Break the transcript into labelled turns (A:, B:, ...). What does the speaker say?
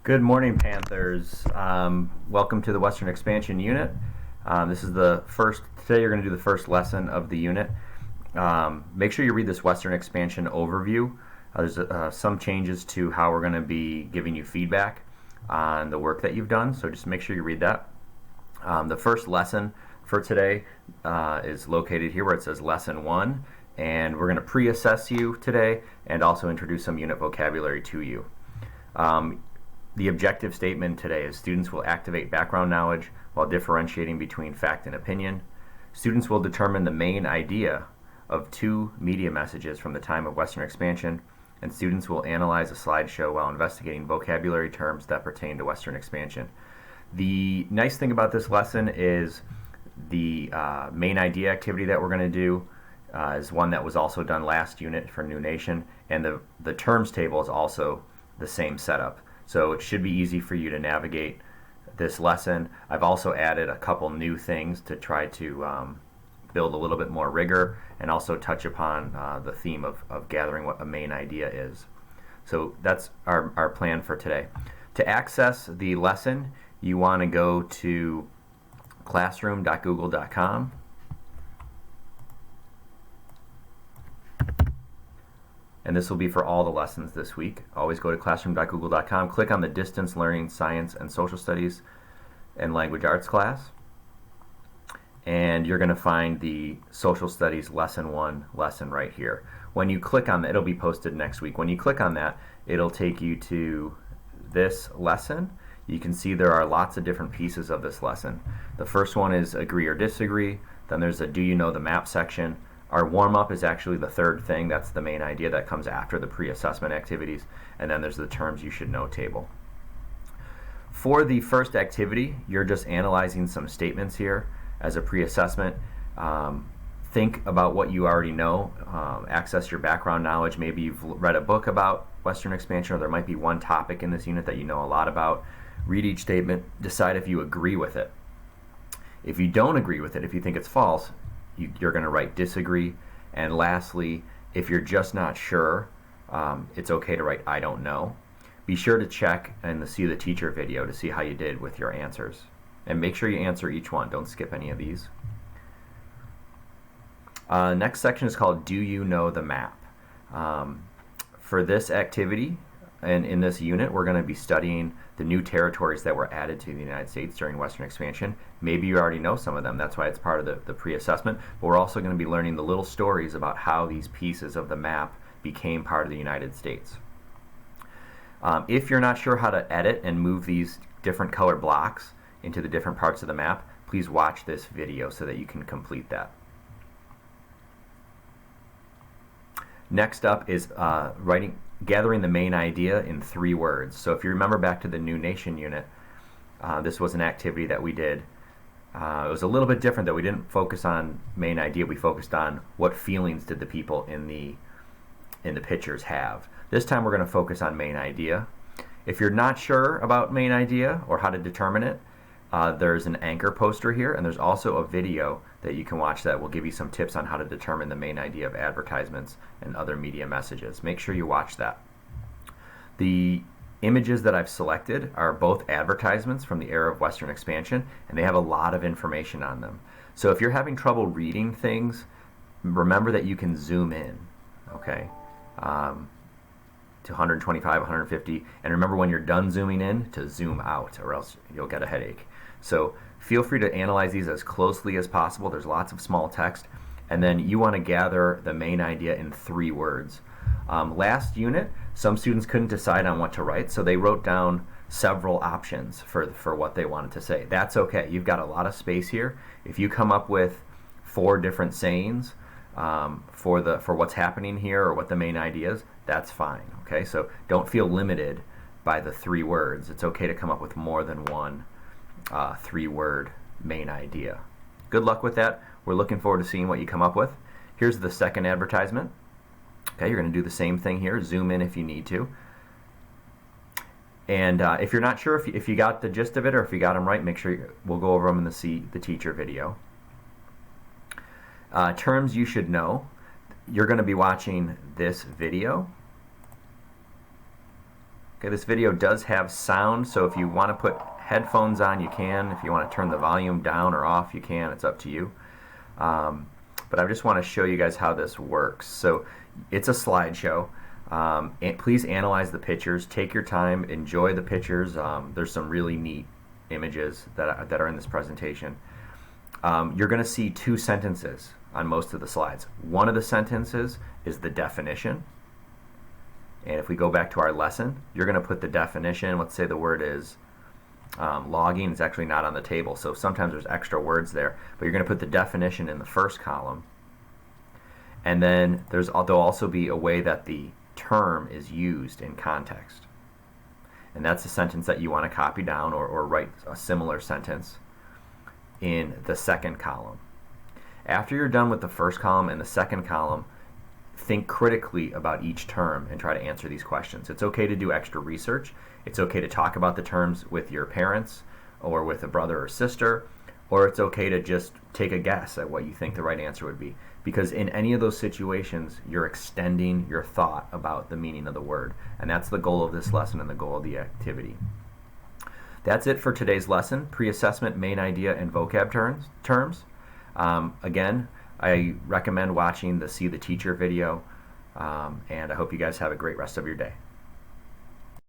A: Good morning, Panthers. Welcome to the Western Expansion unit. This is today you're going to do the first lesson of the unit. Make sure you read this Western Expansion overview. There's some changes to how we're going to be giving you feedback on the work that you've done, so just make sure you read that. The first lesson for today is located here where it says Lesson 1, and we're going to pre-assess you today and also introduce some unit vocabulary to you. The objective statement today is students will activate background knowledge while differentiating between fact and opinion. Students will determine the main idea of two media messages from the time of Western Expansion, and students will analyze a slideshow while investigating vocabulary terms that pertain to Western Expansion. The nice thing about this lesson is the main idea activity that we're going to do is one that was also done last unit for New Nation, and the terms table is also the same setup. So it should be easy for you to navigate this lesson. I've also added a couple new things to try to build a little bit more rigor and also touch upon the theme of gathering what a main idea is. So that's our plan for today. To access the lesson, you want to go to classroom.google.com. And this will be for all the lessons this week. Always go to classroom.google.com, click on the Distance Learning, Science and Social Studies and Language Arts class, and you're going to find the Social Studies Lesson 1 lesson right here. When you click on that, it'll be posted next week. When you click on that, it'll take you to this lesson. You can see there are lots of different pieces of this lesson. The first one is agree or disagree. Then there's a do you know the map section. Our warm-up is actually the third thing. That's the main idea that comes after the pre-assessment activities. And then there's the terms you should know table. For the first activity, you're just analyzing some statements here as a pre-assessment. Think about what you already know. Access your background knowledge. Maybe you've read a book about Western Expansion, or there might be one topic in this unit that you know a lot about. Read each statement. Decide if you agree with it. If you don't agree with it, if you think it's false, you're going to write disagree. And lastly, if you're just not sure, it's okay to write I don't know. Be sure to check and see the teacher video to see how you did with your answers. And make sure you answer each one. Don't skip any of these. Next section is called Do You Know the Map? For this activity and in this unit, we're going to be studying the new territories that were added to the United States during Western Expansion. Maybe you already know some of them. That's why it's part of the pre-assessment. But we're also going to be learning the little stories about how these pieces of the map became part of the United States. If you're not sure how to edit and move these different color blocks into the different parts of the map, please watch this video so that you can complete that. Next up is gathering the main idea in 3 words. So if you remember back to the New Nation unit, this was an activity that we did. It was a little bit different, that we didn't focus on main idea. We focused on what feelings did the people in the pictures have. This time we're going to focus on main idea. If you're not sure about main idea or how to determine it, there's an anchor poster here, and there's also a video that you can watch that will give you some tips on how to determine the main idea of advertisements and other media messages. Make sure you watch that. The images that I've selected are both advertisements from the era of Western Expansion, and they have a lot of information on them. So if you're having trouble reading things, remember that you can zoom in, okay, to 125, 150, and remember when you're done zooming in to zoom out, or else you'll get a headache. So feel free to analyze these as closely as possible. There's lots of small text, and then you want to gather the main idea in 3 words. Last unit, some students couldn't decide on what to write, so they wrote down several options for what they wanted to say. That's okay. You've got a lot of space here. If you come up with 4 different sayings for what's happening here or what the main idea is, that's fine. Okay, so don't feel limited by the 3 words. It's okay to come up with more than one 3-word main idea. Good luck with that. We're looking forward to seeing what you come up with. Here's the second advertisement. Okay, you're going to do the same thing here. Zoom in if you need to. And if you're not sure if you got the gist of it or if you got them right, make sure we'll go over them in the teacher video. Terms you should know. You're going to be watching this video. Okay, this video does have sound, so if you want to put headphones on, you can. If you want to turn the volume down or off, you can. It's up to you. But I just want to show you guys how this works. So it's a slideshow. And please analyze the pictures. Take your time. Enjoy the pictures. There's some really neat images that are in this presentation. You're going to see two sentences on most of the slides. One of the sentences is the definition. And if we go back to our lesson, you're going to put the definition. Let's say the word is logging. It's actually not on the table, so sometimes there's extra words there. But you're going to put the definition in the first column. And then there'll also be a way that the term is used in context. And that's a sentence that you want to copy down or write a similar sentence in the second column. After you're done with the first column and the second column, think critically about each term and try to answer these questions. It's okay to do extra research. It's okay to talk about the terms with your parents or with a brother or sister, or it's okay to just take a guess at what you think the right answer would be. Because in any of those situations, you're extending your thought about the meaning of the word. And that's the goal of this lesson and the goal of the activity. That's it for today's lesson, pre-assessment, main idea, and vocab terms. Again, I recommend watching the See the Teacher video, and I hope you guys have a great rest of your day.